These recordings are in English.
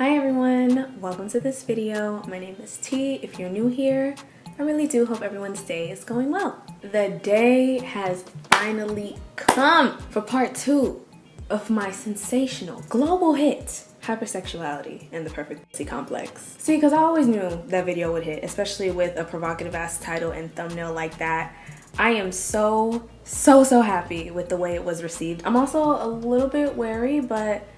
Hi everyone, welcome to this video. My name is T. If you're new here, I really do hope everyone's day is going well. The day has finally come for part 2 of my sensational global hit, Hypersexuality and the Perfect P complex. See, because I always knew that video would hit, especially with a provocative ass title and thumbnail like that. I am so happy with the way it was received. I'm also a little bit wary, but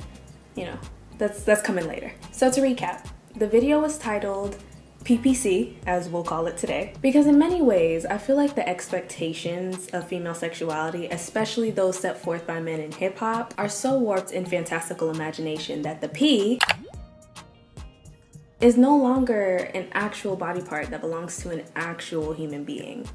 you know, that's coming later. So to recap, the video was titled PPC, as we'll call it today, because in many ways, I feel like the expectations of female sexuality, especially those set forth by men in hip hop, are so warped in fantastical imagination that the P is no longer an actual body part that belongs to an actual human being.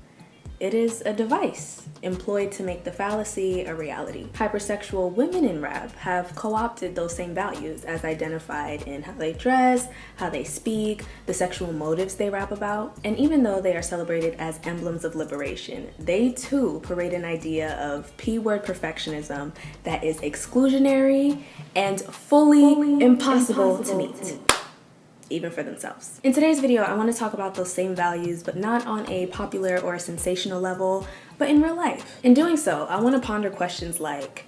It is a device employed to make the fallacy a reality. Hypersexual women in rap have co-opted those same values as identified in how they dress, how they speak, the sexual motives they rap about. And even though they are celebrated as emblems of liberation, they too parade an idea of P-word perfectionism that is exclusionary and fully impossible to meet, even for themselves. In today's video, I want to talk about those same values, but not on a popular or a sensational level, but in real life. In doing so, I want to ponder questions like,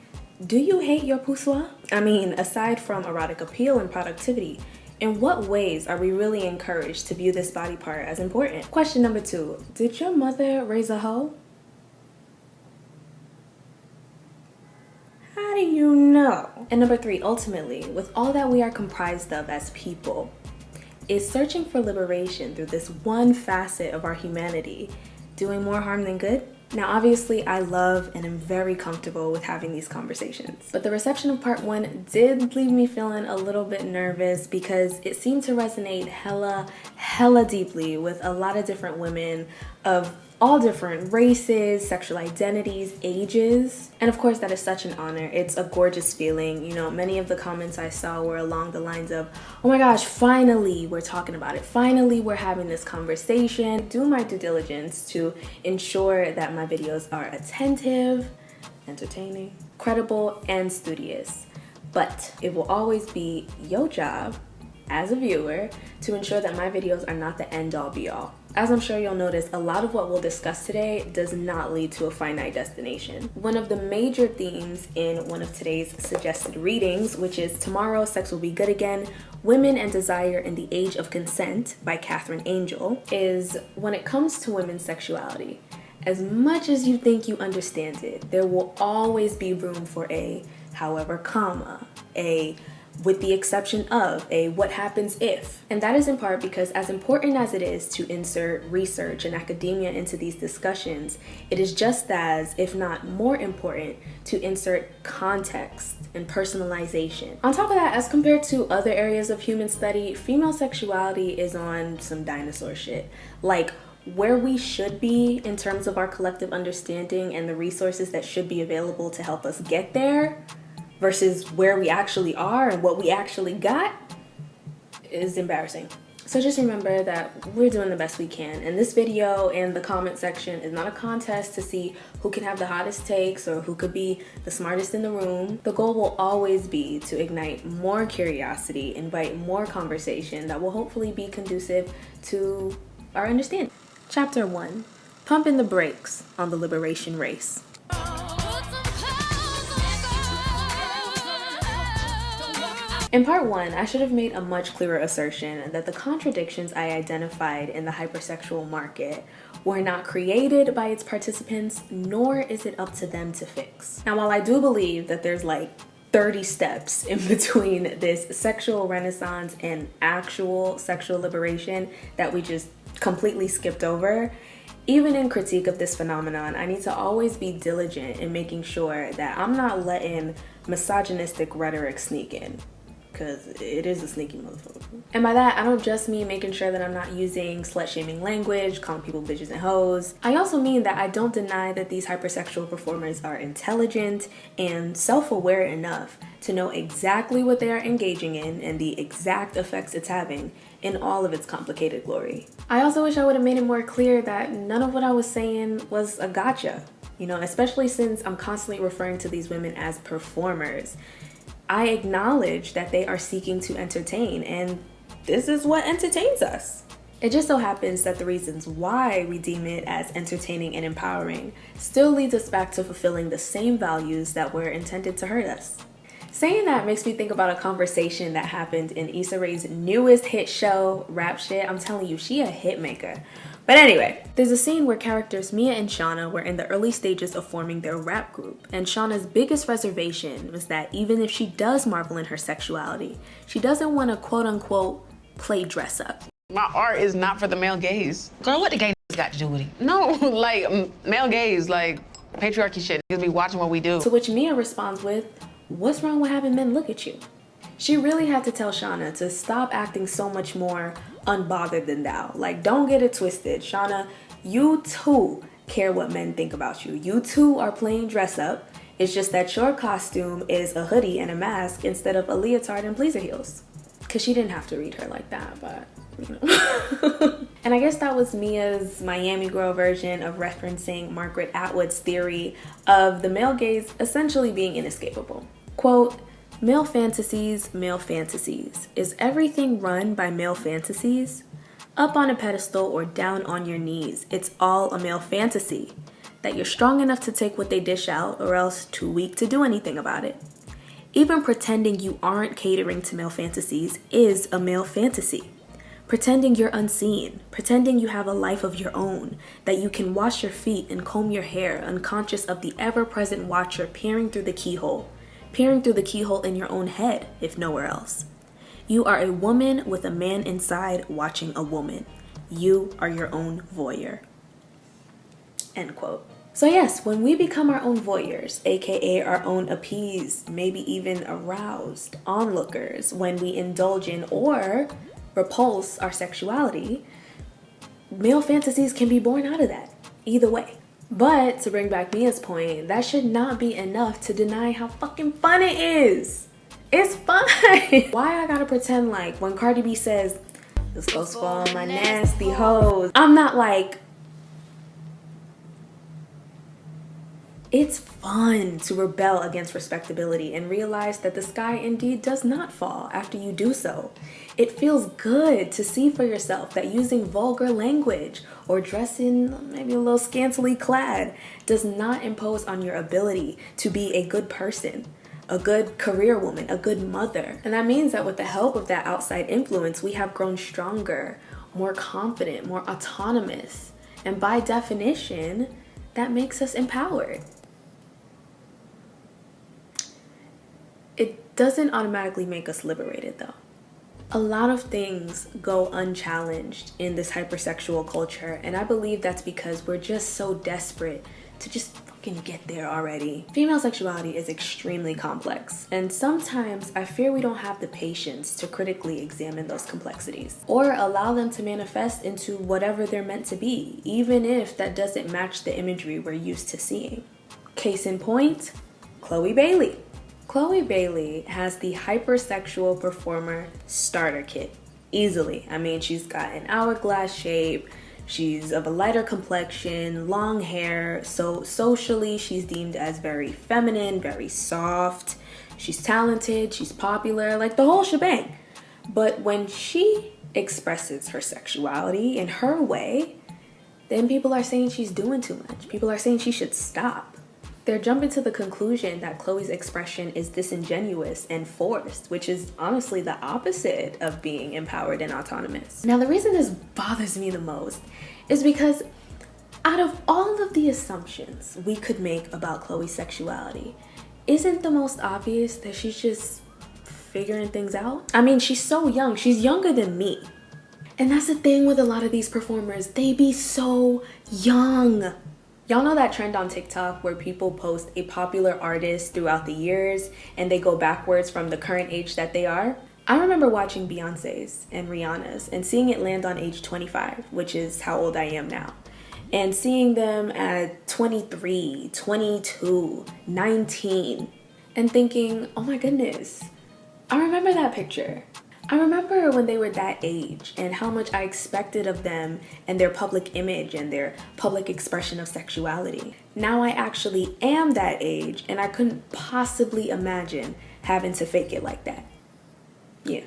do you hate your poussoir? I mean, aside from erotic appeal and productivity, in what ways are we really encouraged to view this body part as important? Question number 2, did your mother raise a hoe? How do you know? And number 3, ultimately, with all that we are comprised of as people, is searching for liberation through this one facet of our humanity doing more harm than good? Now, obviously, I love and am very comfortable with having these conversations, but the reception of part 1 did leave me feeling a little bit nervous because it seemed to resonate hella deeply with a lot of different women of all different races, sexual identities, ages. And of course, that is such an honor. It's a gorgeous feeling. You know, many of the comments I saw were along the lines of, oh my gosh, finally we're talking about it. Finally, we're having this conversation. Do my due diligence to ensure that my videos are attentive, entertaining, credible, and studious. But it will always be your job as a viewer to ensure that my videos are not the end-all be-all. As I'm sure you'll notice, a lot of what we'll discuss today does not lead to a finite destination. One of the major themes in one of today's suggested readings, which is Tomorrow Sex Will Be Good Again, Women and Desire in the Age of Consent by Katherine, is when it comes to women's sexuality, as much as you think you understand it, there will always be room for a however, comma, a with the exception of, a what happens if. And that is in part because as important as it is to insert research and academia into these discussions, it is just as, if not more important, to insert context and personalization. On top of that, as compared to other areas of human study, female sexuality is on some dinosaur shit. Like, where we should be in terms of our collective understanding and the resources that should be available to help us get there, versus where we actually are and what we actually got, is embarrassing. So just remember that we're doing the best we can, and this video and the comment section is not a contest to see who can have the hottest takes or who could be the smartest in the room. The goal will always be to ignite more curiosity, invite more conversation that will hopefully be conducive to our understanding. Chapter 1, Pumping the Brakes on the Liberation Race. In part 1, I should have made a much clearer assertion that the contradictions I identified in the hypersexual market were not created by its participants, nor is it up to them to fix. Now, while I do believe that there's like 30 steps in between this sexual renaissance and actual sexual liberation that we just completely skipped over, even in critique of this phenomenon, I need to always be diligent in making sure that I'm not letting misogynistic rhetoric sneak in, because it is a sneaky motherfucker. And by that, I don't just mean making sure that I'm not using slut-shaming language, calling people bitches and hoes. I also mean that I don't deny that these hypersexual performers are intelligent and self-aware enough to know exactly what they are engaging in and the exact effects it's having in all of its complicated glory. I also wish I would have made it more clear that none of what I was saying was a gotcha, you know, especially since I'm constantly referring to these women as performers. I acknowledge that they are seeking to entertain, and this is what entertains us. It just so happens that the reasons why we deem it as entertaining and empowering still leads us back to fulfilling the same values that were intended to hurt us. Saying that makes me think about a conversation that happened in Issa Rae's newest hit show, Rap Shit. I'm telling you, she a hit maker. But anyway, there's a scene where characters Mia and Shauna were in the early stages of forming their rap group, and Shauna's biggest reservation was that even if she does marvel in her sexuality, she doesn't want to quote-unquote play dress up. My art is not for the male gaze. Girl, what the gay got to do with it? No, like, male gaze, like, patriarchy shit. Niggas be watching what we do. To which Mia responds with, "What's wrong with having men look at you?" She really had to tell Shauna to stop acting so much more unbothered than thou. Like, don't get it twisted. Shauna, you too care what men think about you. You too are playing dress up. It's just that your costume is a hoodie and a mask instead of a leotard and pleaser heels. Because she didn't have to read her like that, but you know. And I guess that was Mia's Miami Girl version of referencing Margaret Atwood's theory of the male gaze essentially being inescapable. Quote, male fantasies. Is everything run by male fantasies? Up on a pedestal or down on your knees, it's all a male fantasy. That you're strong enough to take what they dish out or else too weak to do anything about it. Even pretending you aren't catering to male fantasies is a male fantasy. Pretending you're unseen, pretending you have a life of your own, that you can wash your feet and comb your hair, unconscious of the ever-present watcher peering through the keyhole in your own head, if nowhere else. You are a woman with a man inside watching a woman. You are your own voyeur. End quote. So yes, when we become our own voyeurs, aka our own appeased, maybe even aroused onlookers, when we indulge in or repulse our sexuality, male fantasies can be born out of that, either way. But to bring back Mia's point, that should not be enough to deny how fucking fun it is. It's fun. Why I gotta pretend like when Cardi B says, "This goes for all my nasty hoes," I'm not like, it's fun to rebel against respectability and realize that the sky indeed does not fall after you do so. It feels good to see for yourself that using vulgar language or dressing maybe a little scantily clad does not impose on your ability to be a good person, a good career woman, a good mother. And that means that with the help of that outside influence, we have grown stronger, more confident, more autonomous. And by definition, that makes us empowered. It doesn't automatically make us liberated though. A lot of things go unchallenged in this hypersexual culture, and I believe that's because we're just so desperate to just fucking get there already. Female sexuality is extremely complex, and sometimes I fear we don't have the patience to critically examine those complexities or allow them to manifest into whatever they're meant to be, even if that doesn't match the imagery we're used to seeing. Case in point, Chloe Bailey. Chloe Bailey has the hypersexual performer starter kit, easily. I mean, she's got an hourglass shape, she's of a lighter complexion, long hair, so socially she's deemed as very feminine, very soft. She's talented, she's popular, like the whole shebang. But when she expresses her sexuality in her way, then people are saying she's doing too much. People are saying she should stop. They're jumping to the conclusion that Chloe's expression is disingenuous and forced, which is honestly the opposite of being empowered and autonomous. Now, the reason this bothers me the most is because out of all of the assumptions we could make about Chloe's sexuality, isn't the most obvious that she's just figuring things out? I mean, she's so young. She's younger than me. And that's the thing with a lot of these performers. They be so young. Y'all know that trend on TikTok where people post a popular artist throughout the years and they go backwards from the current age that they are? I remember watching Beyonce's and Rihanna's and seeing it land on age 25, which is how old I am now. And seeing them at 23, 22, 19, and thinking, oh my goodness, I remember that picture. I remember when they were that age and how much I expected of them and their public image and their public expression of sexuality. Now I actually am that age and I couldn't possibly imagine having to fake it like that. Yeah,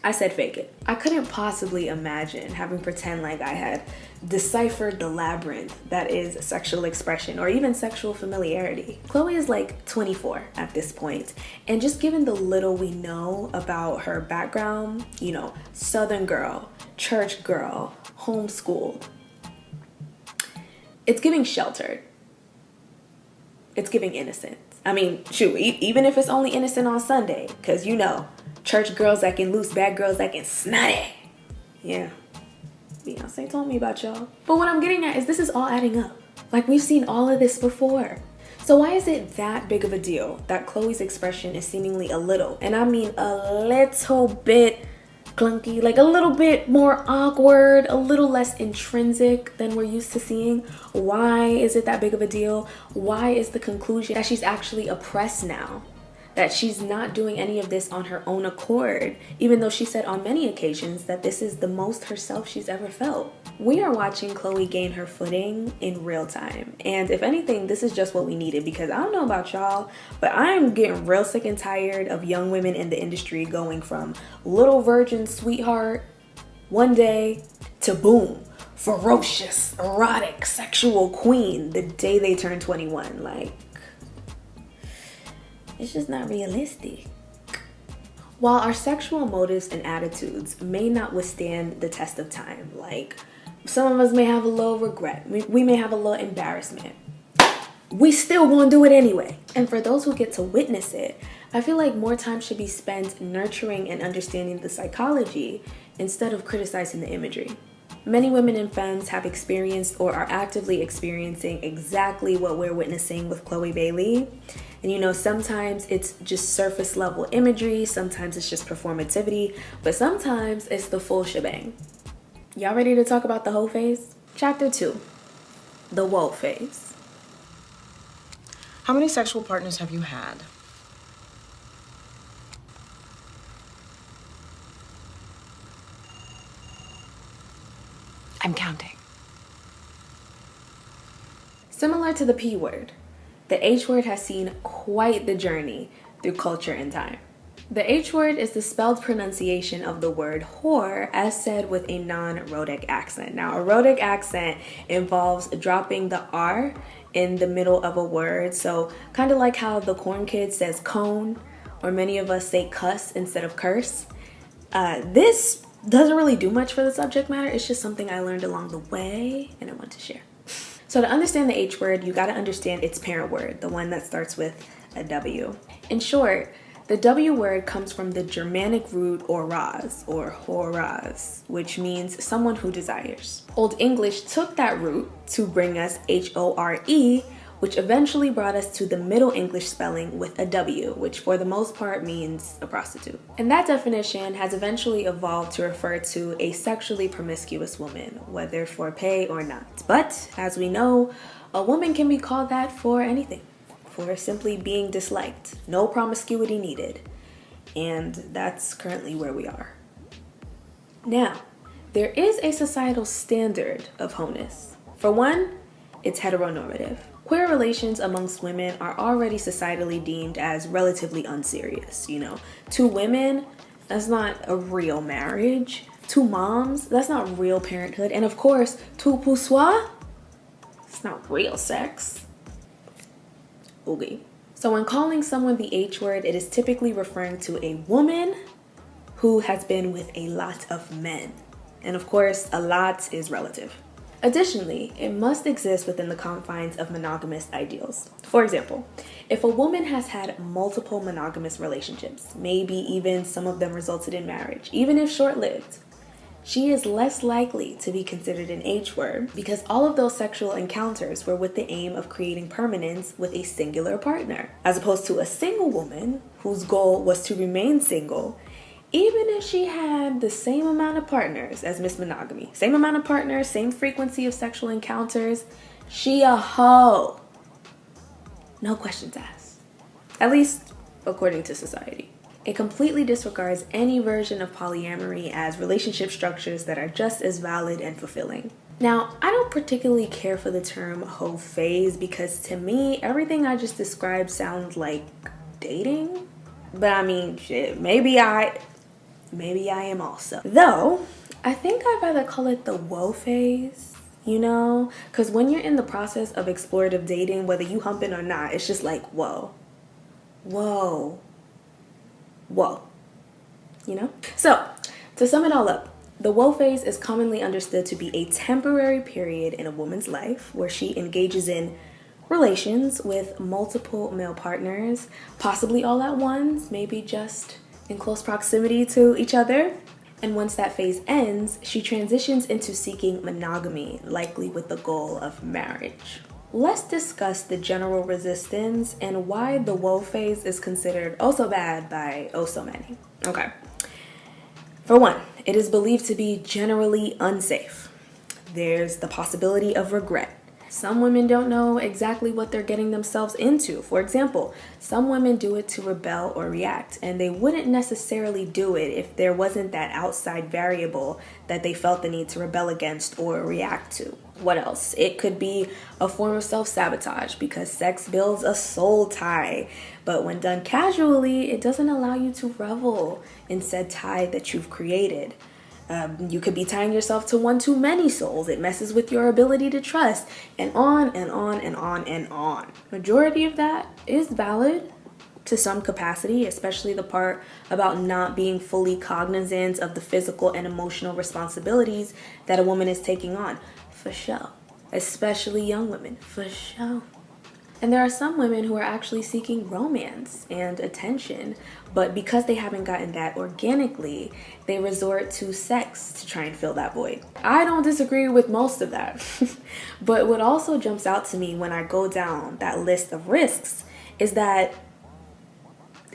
I said fake it. I couldn't possibly imagine having to pretend like I had deciphered the labyrinth that is sexual expression or even sexual familiarity. Chloe is like 24 at this point, and just given the little we know about her background, you know, Southern girl, church girl, homeschooled, it's giving sheltered. It's giving innocent. I mean, shoot, even if it's only innocent on Sunday, because you know, church girls acting loose, bad girls acting snotty. Yeah, Beyonce told me about y'all. But what I'm getting at is this is all adding up. Like, we've seen all of this before. So why is it that big of a deal that Chloe's expression is seemingly a little, and I mean a little bit clunky, like a little bit more awkward, a little less intrinsic than we're used to seeing? Why is it that big of a deal? Why is the conclusion that she's actually oppressed now? That she's not doing any of this on her own accord, even though she said on many occasions that this is the most herself she's ever felt. We are watching Chloe gain her footing in real time. And if anything, this is just what we needed, because I don't know about y'all, but I am getting real sick and tired of young women in the industry going from little virgin sweetheart one day to boom, ferocious, erotic, sexual queen the day they turn 21. Like, it's just not realistic. While our sexual motives and attitudes may not withstand the test of time, like some of us may have a little regret, we may have a little embarrassment, we still won't do it anyway. And for those who get to witness it, I feel like more time should be spent nurturing and understanding the psychology instead of criticizing the imagery. Many women and femmes have experienced or are actively experiencing exactly what we're witnessing with Chloe Bailey. And you know, sometimes it's just surface level imagery, sometimes it's just performativity, but sometimes it's the full shebang. Y'all ready to talk about the whole phase? Chapter 2, the whoa phase. How many sexual partners have you had? I'm counting. Similar to the P word, the H word has seen quite the journey through culture and time. The H word is the spelled pronunciation of the word whore as said with a non-rhotic accent. Now, a rhotic accent involves dropping the R in the middle of a word. So kind of like how the corn kid says cone, or many of us say cuss instead of curse. This doesn't really do much for the subject matter. It's just something I learned along the way and I want to share. So to understand the H word, you got to understand its parent word, the one that starts with a W. In short, the W word comes from the Germanic root oraz, or horaz, which means someone who desires. Old English took that root to bring us H-O-R-E, which eventually brought us to the Middle English spelling with a W, which for the most part means a prostitute. And that definition has eventually evolved to refer to a sexually promiscuous woman, whether for pay or not. But as we know, a woman can be called that for anything, for simply being disliked. No promiscuity needed. And that's currently where we are. Now, there is a societal standard of wholeness. For one, it's heteronormative. Queer relations amongst women are already societally deemed as relatively unserious. You know, two women, that's not a real marriage. Two moms, that's not real parenthood. And of course, tout pour soi, it's not real sex. Okay. So when calling someone the H word, it is typically referring to a woman who has been with a lot of men. And of course, a lot is relative. Additionally, it must exist within the confines of monogamous ideals. For example, if a woman has had multiple monogamous relationships, maybe even some of them resulted in marriage, even if short-lived, she is less likely to be considered an H word because all of those sexual encounters were with the aim of creating permanence with a singular partner, as opposed to a single woman whose goal was to remain single even if she had the same amount of partners as Miss Monogamy. Same amount of partners, same frequency of sexual encounters. She a hoe. No questions asked. At least according to society. It completely disregards any version of polyamory as relationship structures that are just as valid and fulfilling. Now, I don't particularly care for the term hoe phase because to me, everything I just described sounds like dating. But I mean, shit, maybe I am also. Though, I think I'd rather call it the whoa phase, you know? Because when you're in the process of explorative dating, whether you humping or not, it's just like, whoa, whoa, whoa, you know? So, to sum it all up, the whoa phase is commonly understood to be a temporary period in a woman's life where she engages in relations with multiple male partners, possibly all at once, maybe just in close proximity to each other. And once that phase ends, she transitions into seeking monogamy, likely with the goal of marriage. Let's discuss the general resistance and why the whoa phase is considered oh so bad by oh so many. Okay. For one, it is believed to be generally unsafe. There's the possibility of regret. Some women don't know exactly what they're getting themselves into. For example, some women do it to rebel or react, and they wouldn't necessarily do it if there wasn't that outside variable that they felt the need to rebel against or react to. What else? It could be a form of self-sabotage because sex builds a soul tie, but when done casually, it doesn't allow you to revel in said tie that you've created. You could be tying yourself to one too many souls. It messes with your ability to trust, and on and on and on and on. Majority of that is valid to some capacity, especially the part about not being fully cognizant of the physical and emotional responsibilities that a woman is taking on, for sure. Especially young women, for sure. And there are some women who are actually seeking romance and attention, but because they haven't gotten that organically, they resort to sex to try and fill that void. I don't disagree with most of that, but what also jumps out to me when I go down that list of risks is that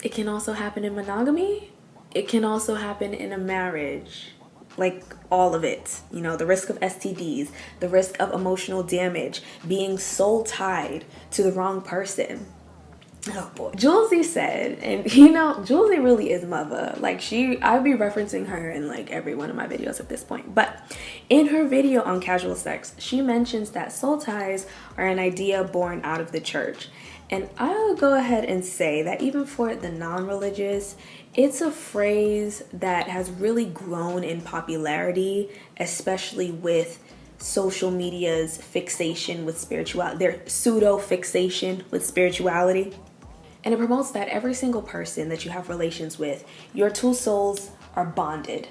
it can also happen in monogamy. It can also happen in a marriage. Like all of it, you know, the risk of STDs, the risk of emotional damage, being soul tied to the wrong person. Oh boy. Jouelzy said, and you know, Jouelzy really is mother. Like I'd be referencing her in like every one of my videos at this point. But in her video on casual sex, she mentions that soul ties are an idea born out of the church. And I'll go ahead and say that even for the non-religious, it's a phrase that has really grown in popularity, especially with social media's fixation with spirituality, their pseudo fixation with spirituality. And it promotes that every single person that you have relations with, your two souls are bonded.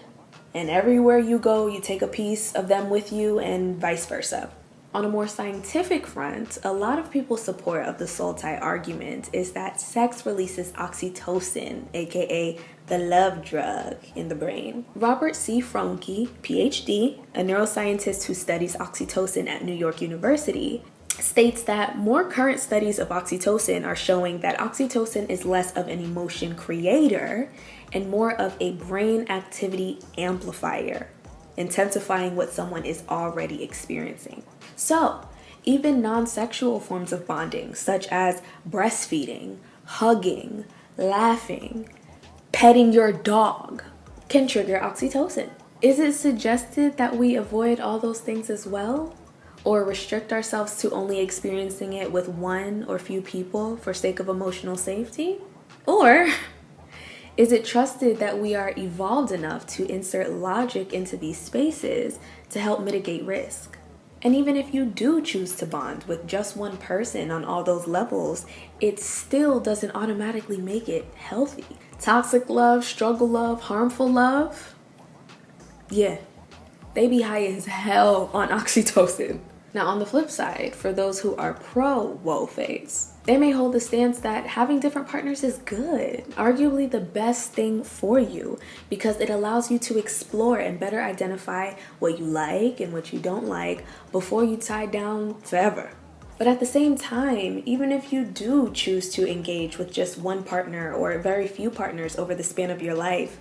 And everywhere you go, you take a piece of them with you and vice versa. On a more scientific front, a lot of people's support of the soul tie argument is that sex releases oxytocin, aka the love drug, in the brain. Robert C. Franke, PhD, a neuroscientist who studies oxytocin at New York University, states that more current studies of oxytocin are showing that oxytocin is less of an emotion creator and more of a brain activity amplifier, intensifying what someone is already experiencing. So, even non-sexual forms of bonding, such as breastfeeding, hugging, laughing, petting your dog, can trigger oxytocin. Is it suggested that we avoid all those things as well? Or restrict ourselves to only experiencing it with one or few people for sake of emotional safety? Or is it trusted that we are evolved enough to insert logic into these spaces to help mitigate risk? And even if you do choose to bond with just one person on all those levels, it still doesn't automatically make it healthy. Toxic love, struggle love, harmful love, yeah, they be high as hell on oxytocin. Now, on the flip side, for those who are pro-whoa phase, they may hold the stance that having different partners is good, arguably the best thing for you, because it allows you to explore and better identify what you like and what you don't like before you tie down forever. But at the same time, even if you do choose to engage with just one partner or very few partners over the span of your life,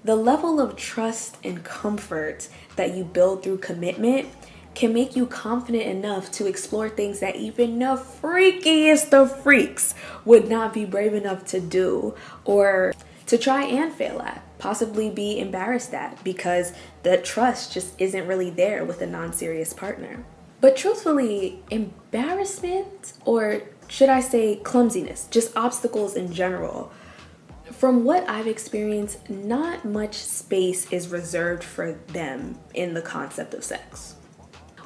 the level of trust and comfort that you build through commitment can make you confident enough to explore things that even the freakiest of freaks would not be brave enough to do, or to try and fail at, possibly be embarrassed at, because the trust just isn't really there with a non-serious partner. But truthfully, embarrassment, or should I say clumsiness, just obstacles in general, from what I've experienced, not much space is reserved for them in the concept of sex.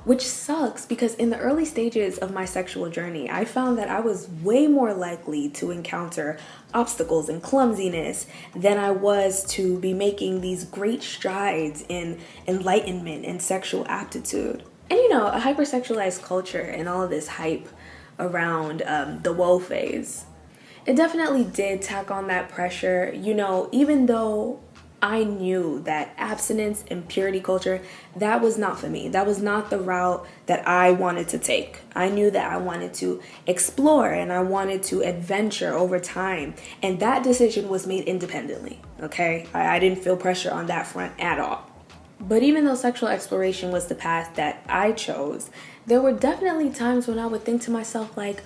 Which sucks because in the early stages of my sexual journey, I found that I was way more likely to encounter obstacles and clumsiness than I was to be making these great strides in enlightenment and sexual aptitude. And you know, a hypersexualized culture and all of this hype around the woe phase, it definitely did tack on that pressure. You know, even though I knew that abstinence and purity culture, that was not for me. That was not the route that I wanted to take. I knew that I wanted to explore and I wanted to adventure over time. And that decision was made independently, okay? I didn't feel pressure on that front at all. But even though sexual exploration was the path that I chose, there were definitely times when I would think to myself like,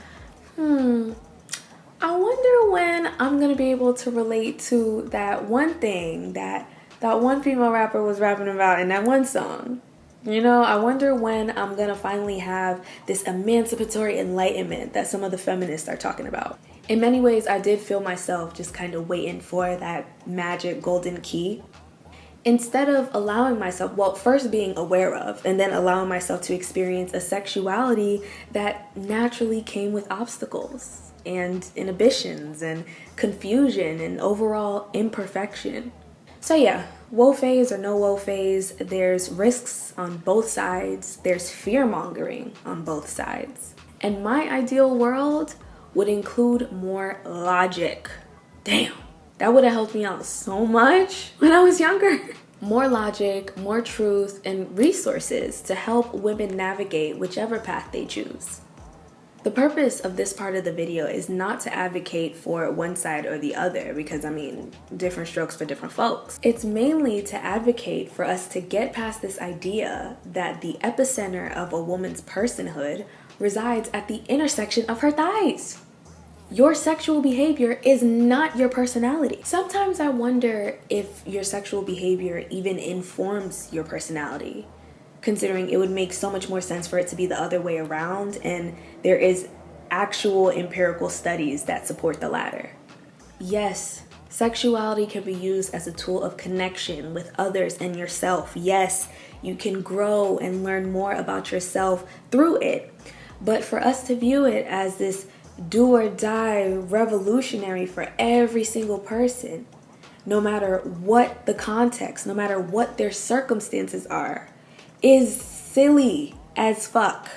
I wonder when I'm gonna be able to relate to that one thing that one female rapper was rapping about in that one song. You know, I wonder when I'm gonna finally have this emancipatory enlightenment that some of the feminists are talking about. In many ways, I did feel myself just kind of waiting for that magic golden key. Instead of allowing myself, well, first being aware of, and then allowing myself to experience a sexuality that naturally came with obstacles and inhibitions and confusion and overall imperfection. So yeah, woe phase or no woe phase, there's risks on both sides, there's fear mongering on both sides. And my ideal world would include more logic. Damn, that would have helped me out so much when I was younger. More logic, more truth, and resources to help women navigate whichever path they choose. The purpose of this part of the video is not to advocate for one side or the other because, I mean, different strokes for different folks. It's mainly to advocate for us to get past this idea that the epicenter of a woman's personhood resides at the intersection of her thighs. Your sexual behavior is not your personality. Sometimes I wonder if your sexual behavior even informs your personality, considering it would make so much more sense for it to be the other way around, and there is actual empirical studies that support the latter. Yes, sexuality can be used as a tool of connection with others and yourself. Yes, you can grow and learn more about yourself through it, but for us to view it as this do or die revolutionary for every single person, no matter what the context, no matter what their circumstances are, is silly as fuck.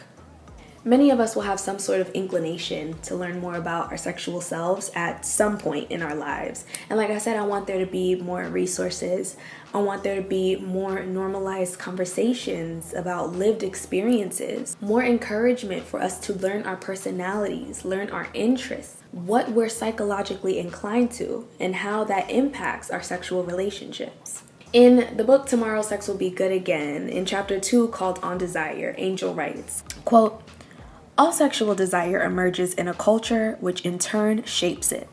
Many of us will have some sort of inclination to learn more about our sexual selves at some point in our lives. And like I said, I want there to be more resources. I want there to be more normalized conversations about lived experiences, more encouragement for us to learn our personalities, learn our interests, what we're psychologically inclined to, and how that impacts our sexual relationships. In the book Tomorrow Sex Will Be Good Again, in chapter 2 called On Desire, Angel writes, quote, "All sexual desire emerges in a culture which in turn shapes it.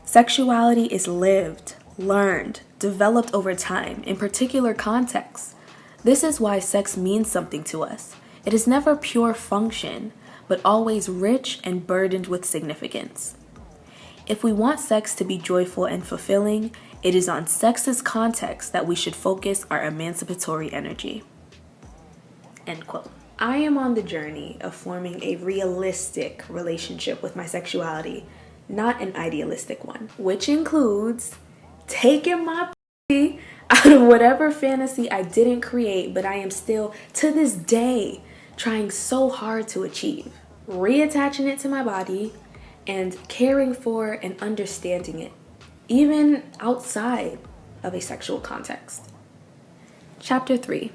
Sexuality is lived, learned, developed over time in particular contexts. This is why sex means something to us. It is never pure function, but always rich and burdened with significance. If we want sex to be joyful and fulfilling, it is on sex's context that we should focus our emancipatory energy." End quote. I am on the journey of forming a realistic relationship with my sexuality, not an idealistic one, which includes taking my pussy out of whatever fantasy I didn't create, but I am still, to this day, trying so hard to achieve, reattaching it to my body, and caring for and understanding it, even outside of a sexual context. Chapter 3,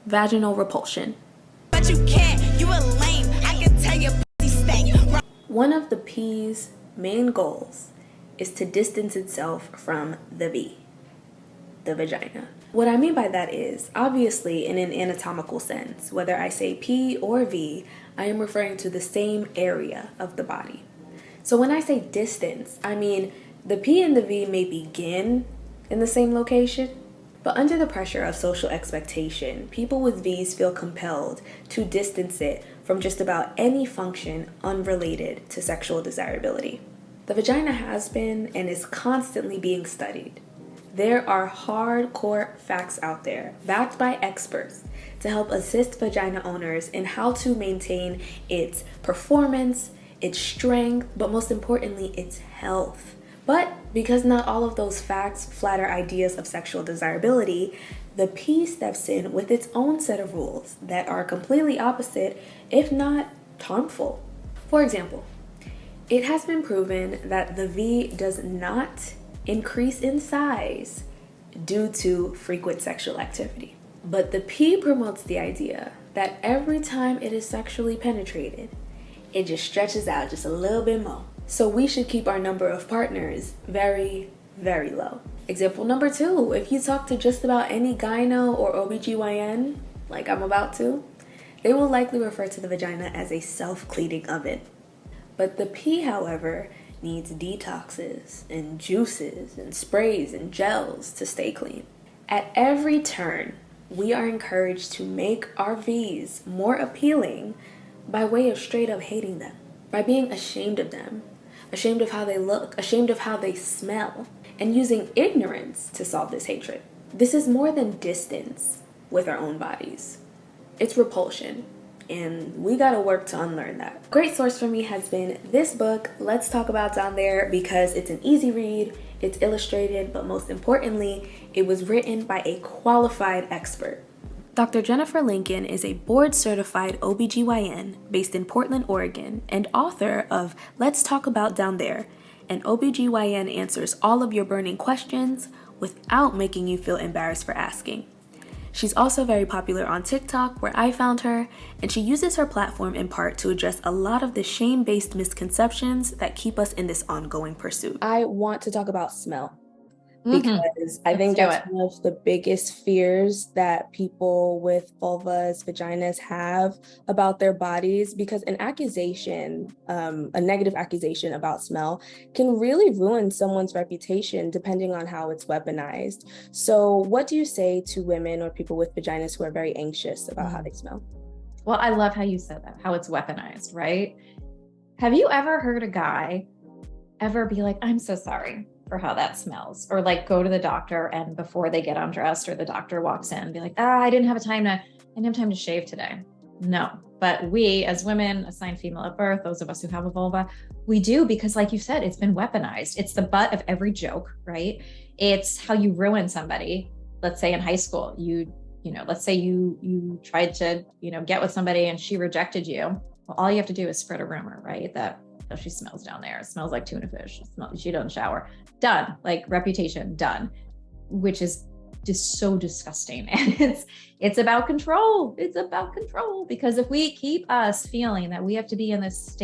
Vaginal Repulsion. But you can't, you a lame, I can tell your pussy stank. One of the P's main goals is to distance itself from the V, the vagina. What I mean by that is, obviously in an anatomical sense, whether I say P or V, I am referring to the same area of the body. So when I say distance, I mean the P and the V may begin in the same location, but under the pressure of social expectation, people with V's feel compelled to distance it from just about any function unrelated to sexual desirability. The vagina has been and is constantly being studied. There are hardcore facts out there, backed by experts, to help assist vagina owners in how to maintain its performance, its strength, but most importantly, its health. But because not all of those facts flatter ideas of sexual desirability, the P steps in with its own set of rules that are completely opposite, if not harmful. For example, it has been proven that the V does not increase in size due to frequent sexual activity. But the P promotes the idea that every time it is sexually penetrated, it just stretches out just a little bit more. So we should keep our number of partners very, very low. Example number 2, if you talk to just about any gyno or OB-GYN, like I'm about to, they will likely refer to the vagina as a self-cleaning oven. But the P, however, needs detoxes and juices and sprays and gels to stay clean. At every turn, we are encouraged to make our Vs more appealing by way of straight up hating them, by being ashamed of them, ashamed of how they look, ashamed of how they smell, and using ignorance to solve this hatred. This is more than distance with our own bodies. It's repulsion. And we gotta work to unlearn that. Great source for me has been this book, Let's Talk About Down There, because it's an easy read, it's illustrated, but most importantly, it was written by a qualified expert. Dr. Jennifer Lincoln is a board-certified OB-GYN based in Portland, Oregon, and author of Let's Talk About Down There, an OB-GYN answers all of your burning questions without making you feel embarrassed for asking. She's also very popular on TikTok, where I found her, and she uses her platform in part to address a lot of the shame-based misconceptions that keep us in this ongoing pursuit. I want to talk about smell, because I think that's one of the biggest fears that people with vulvas, vaginas have about their bodies, because an accusation, a negative accusation about smell can really ruin someone's reputation depending on how it's weaponized. So what do you say to women or people with vaginas who are very anxious about how they smell? Well, I love how you said that, how it's weaponized, right? Have you ever heard a guy ever be like, I'm so sorry for how that smells, or like go to the doctor and before they get undressed or the doctor walks in be like, I didn't have time to shave today? No, but we as women assigned female at birth, those of us who have a vulva, we do, because like you said, it's been weaponized. It's the butt of every joke, right? It's how you ruin somebody. Let's say in high school, let's say you tried to, get with somebody and she rejected you. Well, all you have to do is spread a rumor, right? That she smells down there. It smells like tuna fish. She doesn't shower. Done. Like reputation done, which is just so disgusting. And it's about control. It's about control, because if we keep us feeling that we have to be in this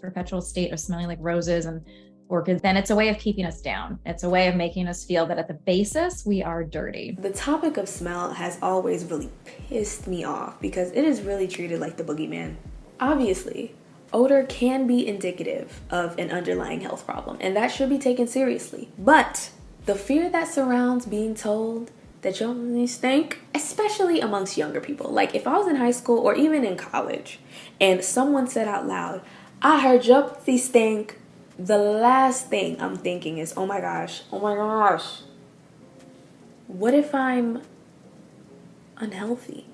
perpetual state of smelling like roses and orchids, then it's a way of keeping us down. It's a way of making us feel that at the basis, we are dirty. The topic of smell has always really pissed me off, because it is really treated like the boogeyman. Obviously, odor can be indicative of an underlying health problem, and that should be taken seriously. But the fear that surrounds being told that your really stink, especially amongst younger people. Like if I was in high school or even in college and someone said out loud, I heard your pussy stink, the last thing I'm thinking is, oh my gosh, what if I'm unhealthy?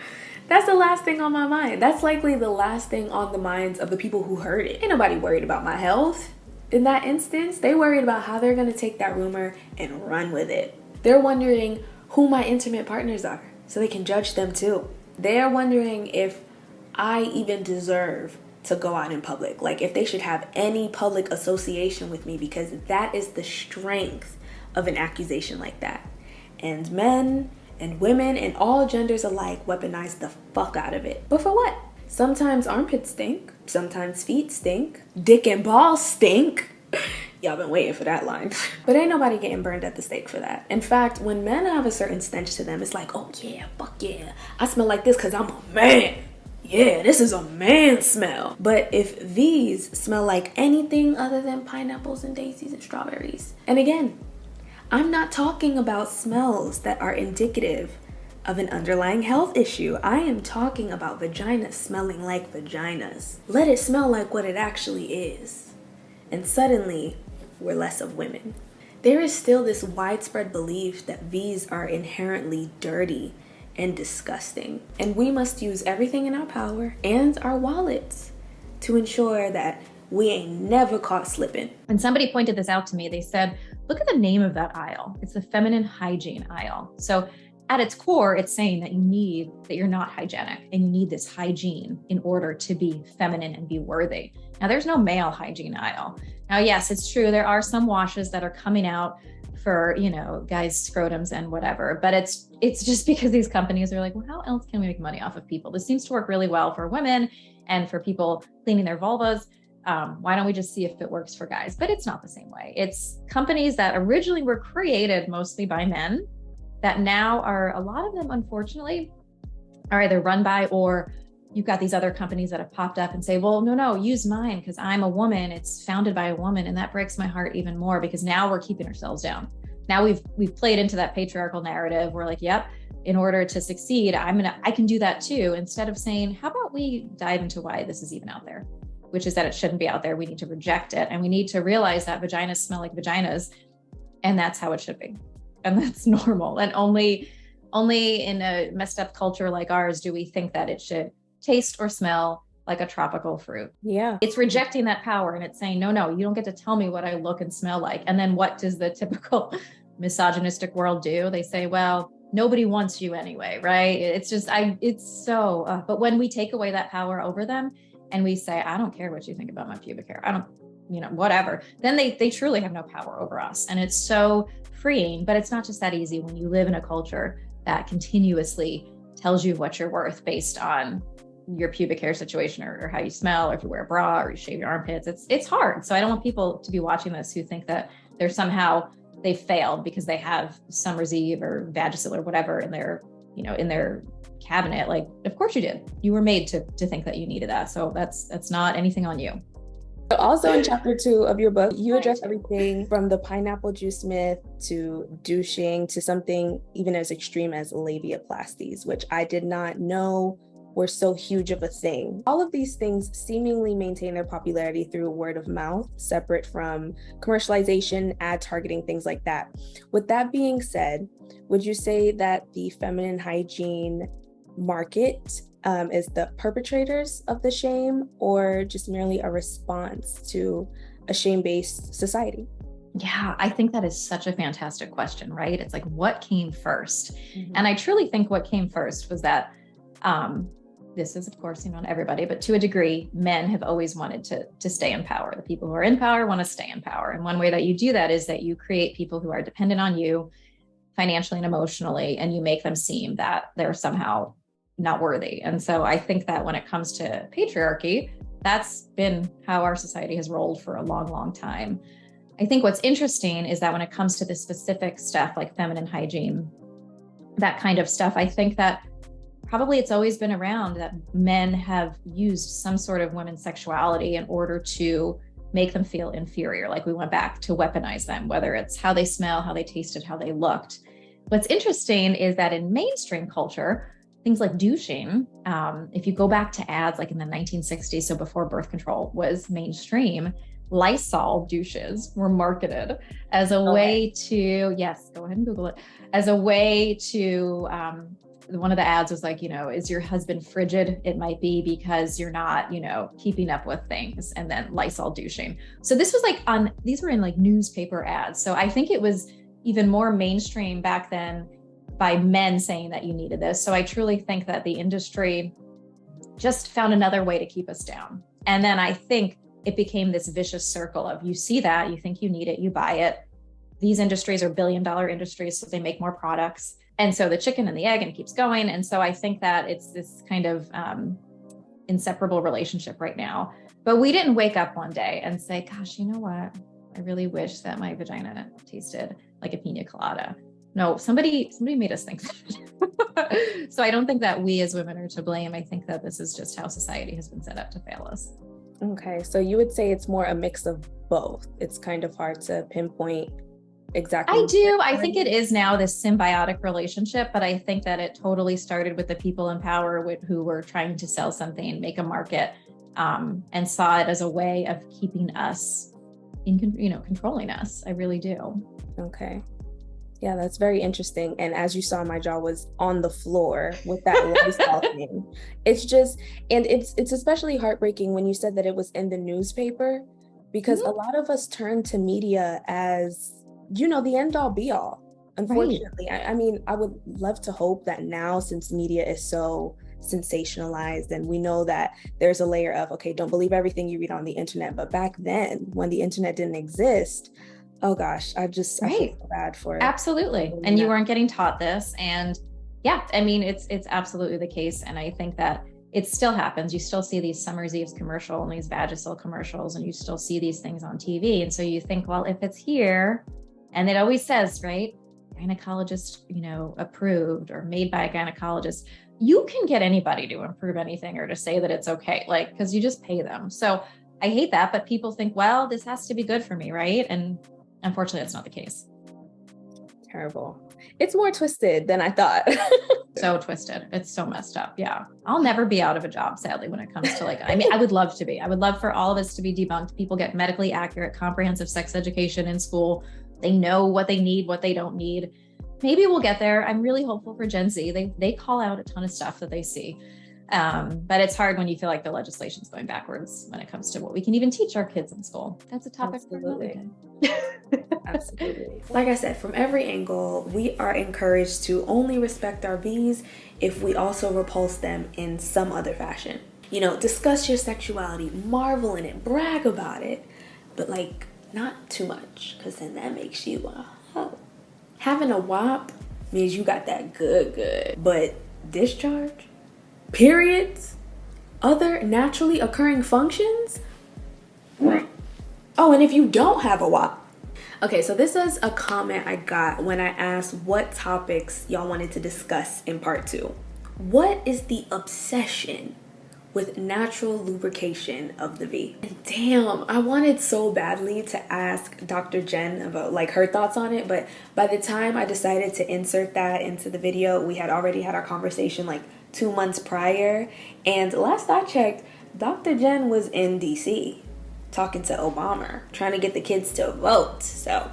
That's the last thing on my mind. That's likely the last thing on the minds of the people who heard it. Ain't nobody worried about my health. In that instance, they worried about how they're gonna take that rumor and run with it. They're wondering who my intimate partners are, so they can judge them too. They're wondering if I even deserve to go out in public, like if they should have any public association with me, because that is the strength of an accusation like that. And men and women and all genders alike weaponize the fuck out of it. But for what? Sometimes armpits stink, sometimes feet stink, dick and balls stink. Y'all been waiting for that line. But ain't nobody getting burned at the stake for that. In fact, when men have a certain stench to them, it's like, oh yeah, fuck yeah, I smell like this because I'm a man. Yeah, this is a man smell. But if these smell like anything other than pineapples and daisies and strawberries, and again, I'm not talking about smells that are indicative of an underlying health issue. I am talking about vaginas smelling like vaginas. Let it smell like what it actually is. And suddenly, we're less of women. There is still this widespread belief that V's are inherently dirty and disgusting, and we must use everything in our power and our wallets to ensure that we ain't never caught slipping. When somebody pointed this out to me, they said, look at the name of that aisle. It's the feminine hygiene aisle. So at its core, it's saying that you're not hygienic and you need this hygiene in order to be feminine and be worthy. Now, there's no male hygiene aisle. Now, yes, it's true. There are some washes that are coming out for, guys' scrotums and whatever, but it's just because these companies are like, well, how else can we make money off of people? This seems to work really well for women and for people cleaning their vulvas. Why don't we just see if it works for guys? But it's not the same way. It's companies that originally were created mostly by men that now are, a lot of them, unfortunately, are either run by, or you've got these other companies that have popped up and say, well, no, use mine because I'm a woman. It's founded by a woman. And that breaks my heart even more because now we're keeping ourselves down. Now we've played into that patriarchal narrative. We're like, yep, in order to succeed, I can do that too. Instead of saying, how about we dive into why this is even out there, which is that it shouldn't be out there. We need to reject it. And we need to realize that vaginas smell like vaginas, and that's how it should be. And that's normal. And only in a messed up culture like ours do we think that it should taste or smell like a tropical fruit. Yeah. It's rejecting that power and it's saying, no, you don't get to tell me what I look and smell like. And then what does the typical misogynistic world do? They say, well, nobody wants you anyway, right? But when we take away that power over them and we say, I don't care what you think about my pubic hair, I don't, whatever, then they truly have no power over us. And it's so freeing, but it's not just that easy when you live in a culture that continuously tells you what you're worth based on your pubic hair situation or how you smell, or if you wear a bra or you shave your armpits. It's hard. So I don't want people to be watching this who think that they failed because they have some Reserve or Vagisil or whatever in their cabinet. Like, of course you did. You were made to think that you needed that. So that's not anything on you. Also in chapter 2 of your book, you address everything from the pineapple juice myth to douching to something even as extreme as labiaplasties, which I did not know were so huge of a thing. All of these things seemingly maintain their popularity through word of mouth, separate from commercialization, ad targeting, things like that. With that being said, would you say that the feminine hygiene market is the perpetrators of the shame, or just merely a response to a shame-based society? Yeah, I think that is such a fantastic question, right? It's like, what came first? Mm-hmm. And I truly think what came first was that, this is of course, not everybody, but to a degree, men have always wanted to stay in power. The people who are in power want to stay in power. And one way that you do that is that you create people who are dependent on you financially and emotionally, and you make them seem that they're somehow not worthy. And so I think that when it comes to patriarchy, that's been how our society has rolled for a long, long time. I think what's interesting is that when it comes to the specific stuff like feminine hygiene, that kind of stuff, I think that probably it's always been around that men have used some sort of women's sexuality in order to make them feel inferior. Like we went back to weaponize them, whether it's how they smell, how they tasted, how they looked. What's interesting is that in mainstream culture, things like douching, if you go back to ads like in the 1960s, so before birth control was mainstream, Lysol douches were marketed as a way to, yes, go ahead and Google it, as a way to, one of the ads was like, is your husband frigid? It might be because you're not, keeping up with things, and then Lysol douching. So this was like these were in like newspaper ads. So I think it was even more mainstream back then by men saying that you needed this. So I truly think that the industry just found another way to keep us down. And then I think it became this vicious circle of, you see that, you think you need it, you buy it. These industries are billion-dollar industries, so they make more products. And so the chicken and the egg, and it keeps going. And so I think that it's this kind of inseparable relationship right now. But we didn't wake up one day and say, gosh, you know what? I really wish that my vagina tasted like a pina colada. No, somebody made us think that. So I don't think that we as women are to blame. I think that this is just how society has been set up to fail us. Okay, so you would say it's more a mix of both. It's kind of hard to pinpoint exactly. I do. I think it is now this symbiotic relationship, but I think that it totally started with the people in power who were trying to sell something, make a market, and saw it as a way of keeping us controlling us. I really do. Okay. Yeah, that's very interesting. And as you saw, my jaw was on the floor with that lifestyle thing. It's just, and it's especially heartbreaking when you said that it was in the newspaper, because a lot of us turn to media as, the end all be all. Unfortunately, right. I mean, I would love to hope that now, since media is so sensationalized and we know that there's a layer of, okay, don't believe everything you read on the internet. But back then, when the internet didn't exist, oh gosh, I feel so bad for it. Absolutely. And you weren't getting taught this. And yeah, I mean, it's absolutely the case. And I think that it still happens. You still see these Summer's Eve's commercial and these Vagisil commercials, and you still see these things on TV. And so you think, well, if it's here, and it always says, right, gynecologist, approved or made by a gynecologist, you can get anybody to approve anything or to say that it's okay, because you just pay them. So I hate that, but people think, well, this has to be good for me, right? And unfortunately, that's not the case. Terrible. It's more twisted than I thought. So twisted. It's so messed up. Yeah. I'll never be out of a job, sadly, when it comes to I would love to be. I would love for all of us to be debunked. People get medically accurate, comprehensive sex education in school. They know what they need, what they don't need. Maybe we'll get there. I'm really hopeful for Gen Z. They call out a ton of stuff that they see. But it's hard when you feel like the legislation's going backwards when it comes to what we can even teach our kids in school. That's a topic for another day. Absolutely. Like I said, from every angle, we are encouraged to only respect our V's if we also repulse them in some other fashion. Discuss your sexuality, marvel in it, brag about it, but not too much, because then that makes you a hoe. Having a WAP means you got that good, but discharge, periods, other naturally occurring functions. Oh, and if you don't have a WAP. Okay, so this is a comment I got when I asked what topics y'all wanted to discuss in part 2. What is the obsession with natural lubrication of the V? And damn, I wanted so badly to ask Dr. Jen about her thoughts on it, but by the time I decided to insert that into the video, we had already had our conversation 2 months prior. And last I checked, Dr. Jen was in DC talking to Obama, trying to get the kids to vote. So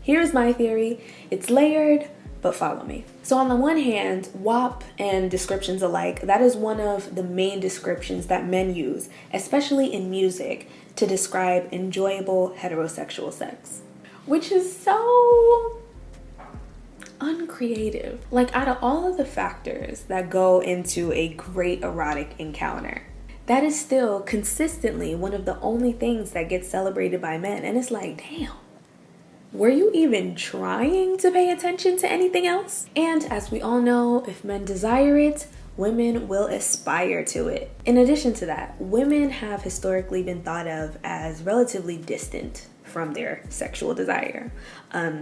here's my theory. It's layered, but follow me. So on the one hand, WAP and descriptions alike, that is one of the main descriptions that men use, especially in music, to describe enjoyable heterosexual sex, which is so uncreative. Out of all of the factors that go into a great erotic encounter, that is still consistently one of the only things that gets celebrated by men. And it's damn, were you even trying to pay attention to anything else? And as we all know, if men desire it, women will aspire to it. In addition to that, women have historically been thought of as relatively distant from their sexual desire.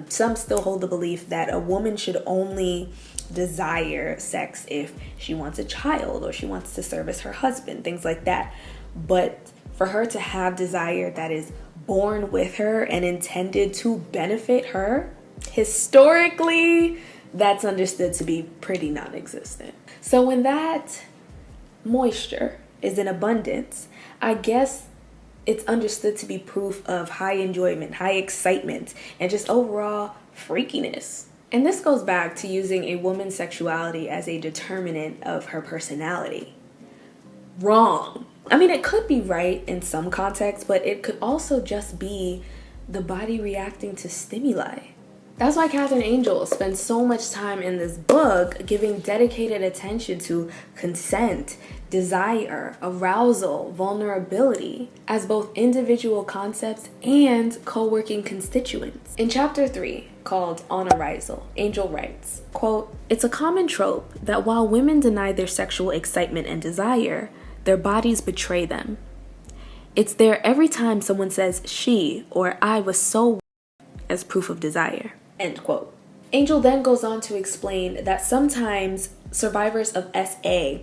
Some still hold the belief that a woman should only desire sex if she wants a child or she wants to service her husband, things like that. But for her to have desire that is born with her and intended to benefit her, historically, that's understood to be pretty non-existent. So when that moisture is in abundance, I guess it's understood to be proof of high enjoyment, high excitement, and just overall freakiness. And this goes back to using a woman's sexuality as a determinant of her personality. Wrong. I mean, it could be right in some contexts, but it could also just be the body reacting to stimuli. That's why Katherine Angel spends so much time in this book giving dedicated attention to consent, desire, arousal, vulnerability as both individual concepts and co-working constituents. In chapter 3, called On Arousal, Angel writes, quote, "It's a common trope that while women deny their sexual excitement and desire, their bodies betray them. It's there every time someone says she or I was so as proof of desire." End quote. Angel then goes on to explain that sometimes survivors of SA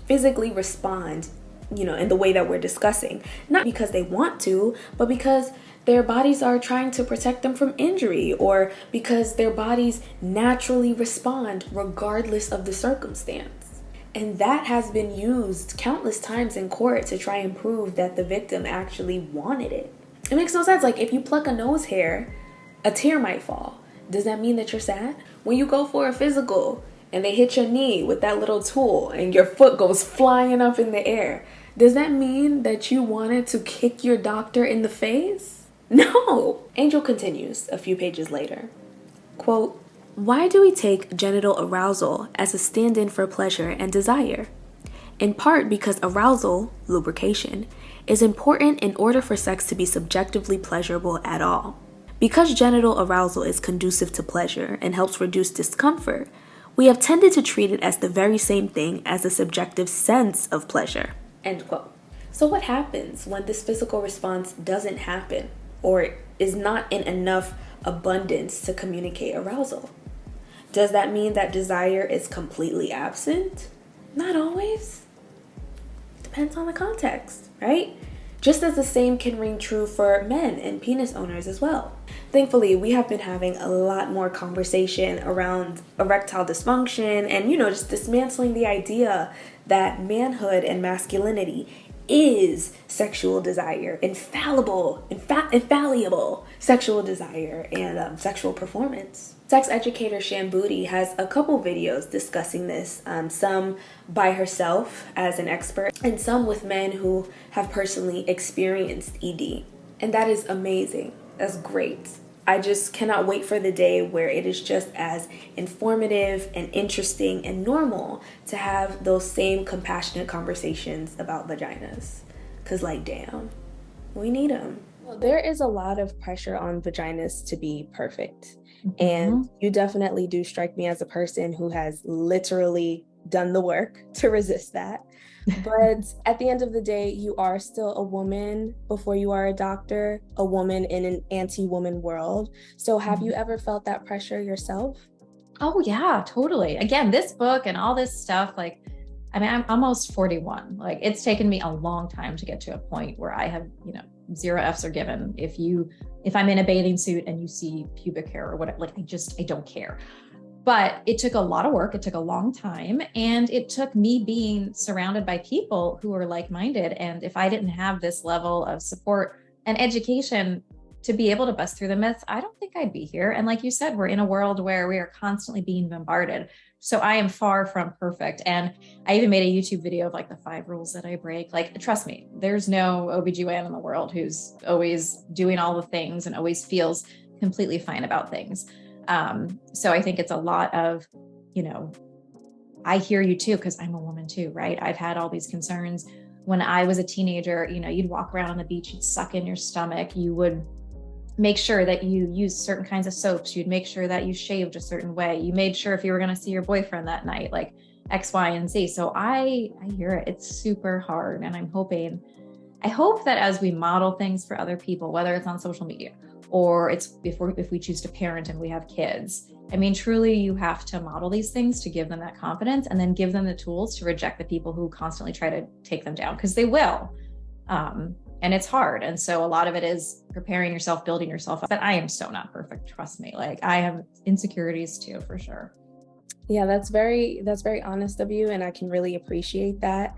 physically respond, in the way that we're discussing, not because they want to, but because their bodies are trying to protect them from injury, or because their bodies naturally respond regardless of the circumstance. And that has been used countless times in court to try and prove that the victim actually wanted it. It makes no sense. Like, if you pluck a nose hair, a tear might fall. Does that mean that you're sad? When you go for a physical and they hit your knee with that little tool and your foot goes flying up in the air, does that mean that you wanted to kick your doctor in the face? No. Angel continues a few pages later. Quote, "Why do we take genital arousal as a stand-in for pleasure and desire? In part because arousal, lubrication, is important in order for sex to be subjectively pleasurable at all. Because genital arousal is conducive to pleasure and helps reduce discomfort, we have tended to treat it as the very same thing as the subjective sense of pleasure." End quote. So what happens when this physical response doesn't happen or is not in enough abundance to communicate arousal? Does that mean that desire is completely absent? Not always. Depends on the context, right? Just as the same can ring true for men and penis owners as well. Thankfully, we have been having a lot more conversation around erectile dysfunction and, just dismantling the idea that manhood and masculinity is sexual desire, infallible sexual desire, and sexual performance. Sex educator Shambooty has a couple videos discussing this, some by herself as an expert and some with men who have personally experienced ED. And that is amazing. That's great. I just cannot wait for the day where it is just as informative and interesting and normal to have those same compassionate conversations about vaginas. 'Cause damn, we need them. Well, there is a lot of pressure on vaginas to be perfect. And you definitely do strike me as a person who has literally done the work to resist that. But at the end of the day, you are still a woman before you are a doctor, a woman in an anti-woman world. So have you ever felt that pressure yourself? Oh yeah, totally. Again, this book and all this stuff, I'm almost 41. It's taken me a long time to get to a point where I have, 0 Fs are given. If I'm in a bathing suit and you see pubic hair or whatever, I don't care. But it took a lot of work. It took a long time. And it took me being surrounded by people who are like-minded. And if I didn't have this level of support and education to be able to bust through the myths, I don't think I'd be here. And like you said, we're in a world where we are constantly being bombarded. So I am far from perfect. And I even made a YouTube video of the 5 rules that I break. Trust me, there's no OB-GYN in the world who's always doing all the things and always feels completely fine about things. So I think it's a lot of, I hear you too, because I'm a woman too, right? I've had all these concerns. When I was a teenager, you'd walk around on the beach, you'd suck in your stomach, you would make sure that you used certain kinds of soaps, you'd make sure that you shaved a certain way, you made sure if you were going to see your boyfriend that night, X, Y, and Z. So I hear it. It's super hard. And I hope that as we model things for other people, whether it's on social media or if we choose to parent and we have kids, truly you have to model these things to give them that confidence and then give them the tools to reject the people who constantly try to take them down, because they will. And it's hard. And so a lot of it is preparing yourself, building yourself up. But I am so not perfect. Trust me. I have insecurities too, for sure. Yeah, that's very honest of you. And I can really appreciate that.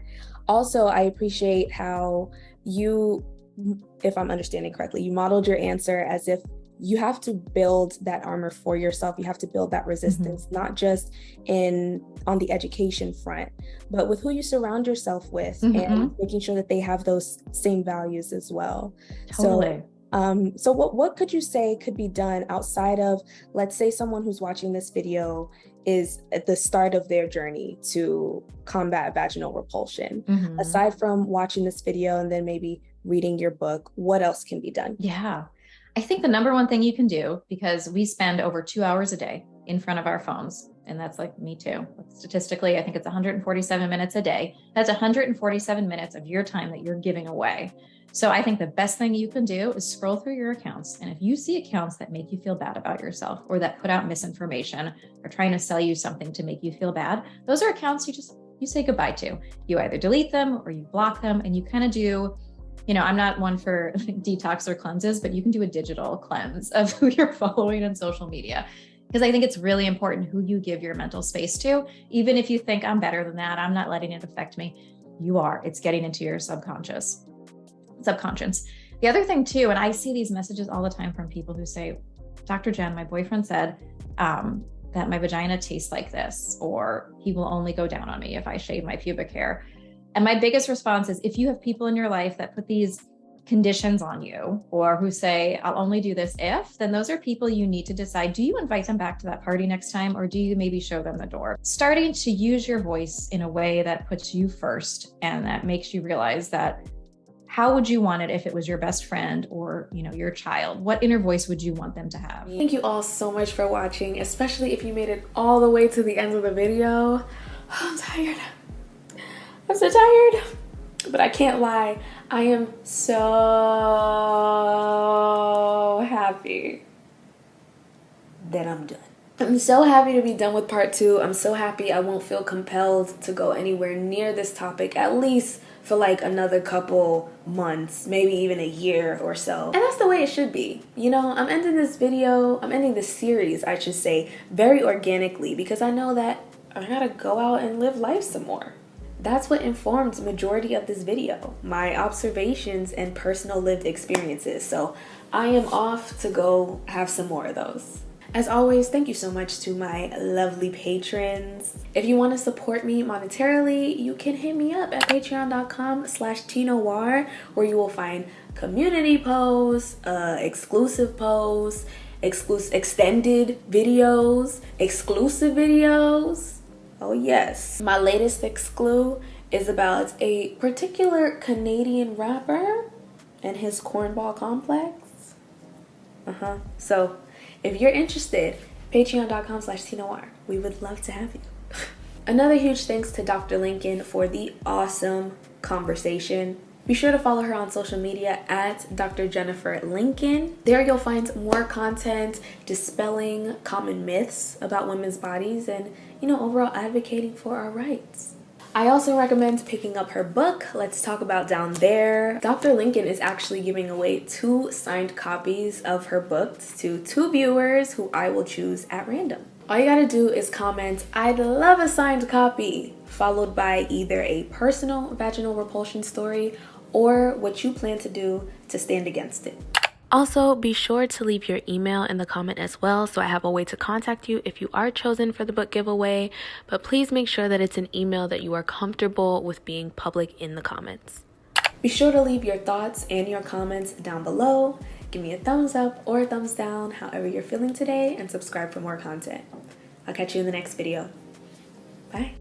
Also, I appreciate how you, if I'm understanding correctly, you modeled your answer as if you have to build that armor for yourself. You have to build that resistance, not just on the education front, but with who you surround yourself with and making sure that they have those same values as well. Totally. So what could you say could be done outside of, let's say someone who's watching this video is at the start of their journey to combat vaginal repulsion? Aside from watching this video and then maybe reading your book, what else can be done? Yeah. I think the number one thing you can do, because we spend over 2 hours a day in front of our phones, and that's me too. Statistically, I think it's 147 minutes a day. That's 147 minutes of your time that you're giving away. So I think the best thing you can do is scroll through your accounts. And if you see accounts that make you feel bad about yourself or that put out misinformation or trying to sell you something to make you feel bad, those are accounts you say goodbye to. You either delete them or you block them, and you kind of do, I'm not one for detox or cleanses, but you can do a digital cleanse of who you're following on social media. Because I think it's really important who you give your mental space to. Even if you think I'm better than that, I'm not letting it affect me. You are. It's getting into your subconscious. The other thing too, and I see these messages all the time from people who say, Dr. Jen, my boyfriend said that my vagina tastes like this, or he will only go down on me if I shave my pubic hair. And my biggest response is, if you have people in your life that put these conditions on you, or who say, I'll only do this if, then those are people you need to decide, do you invite them back to that party next time, or do you maybe show them the door? Starting to use your voice in a way that puts you first and that makes you realize that, how would you want it if it was your best friend or, you know, your child? What inner voice would you want them to have? Thank you all so much for watching, especially if you made it all the way to the end of the video. I'm tired. I'm so tired. But I can't lie, I am so happy that I'm done. I'm so happy to be done with part 2. I'm so happy I won't feel compelled to go anywhere near this topic, at least for like another couple months, maybe even a year or so. And that's the way it should be. You know, I'm ending this series, I should say, very organically, because I know that I gotta go out and live life some more. That's what informed the majority of this video, my observations and personal lived experiences. So I am off to go have some more of those. As always, thank you so much to my lovely patrons. If you want to support me monetarily, you can hit me up at patreon.com/Noir, where you will find community posts, exclusive posts, extended videos, exclusive videos. Oh yes. My latest exclu is about a particular Canadian rapper and his cornball complex. So if you're interested, patreon.com/Noir. We would love to have you. Another huge thanks to Dr. Lincoln for the awesome conversation. Be sure to follow her on social media at Dr. Jennifer Lincoln. There you'll find more content dispelling common myths about women's bodies and, you know, overall advocating for our rights. I also recommend picking up her book, Let's Talk About Down There. Dr. Lincoln is actually giving away 2 signed copies of her books to 2 viewers who I will choose at random. All you gotta do is comment, "I'd love a signed copy," followed by either a personal vaginal repulsion story or what you plan to do to stand against it. Also, be sure to leave your email in the comment as well, so I have a way to contact you if you are chosen for the book giveaway, but please make sure that it's an email that you are comfortable with being public in the comments. Be sure to leave your thoughts and your comments down below. Give me a thumbs up or a thumbs down, however you're feeling today, and subscribe for more content. I'll catch you in the next video. Bye.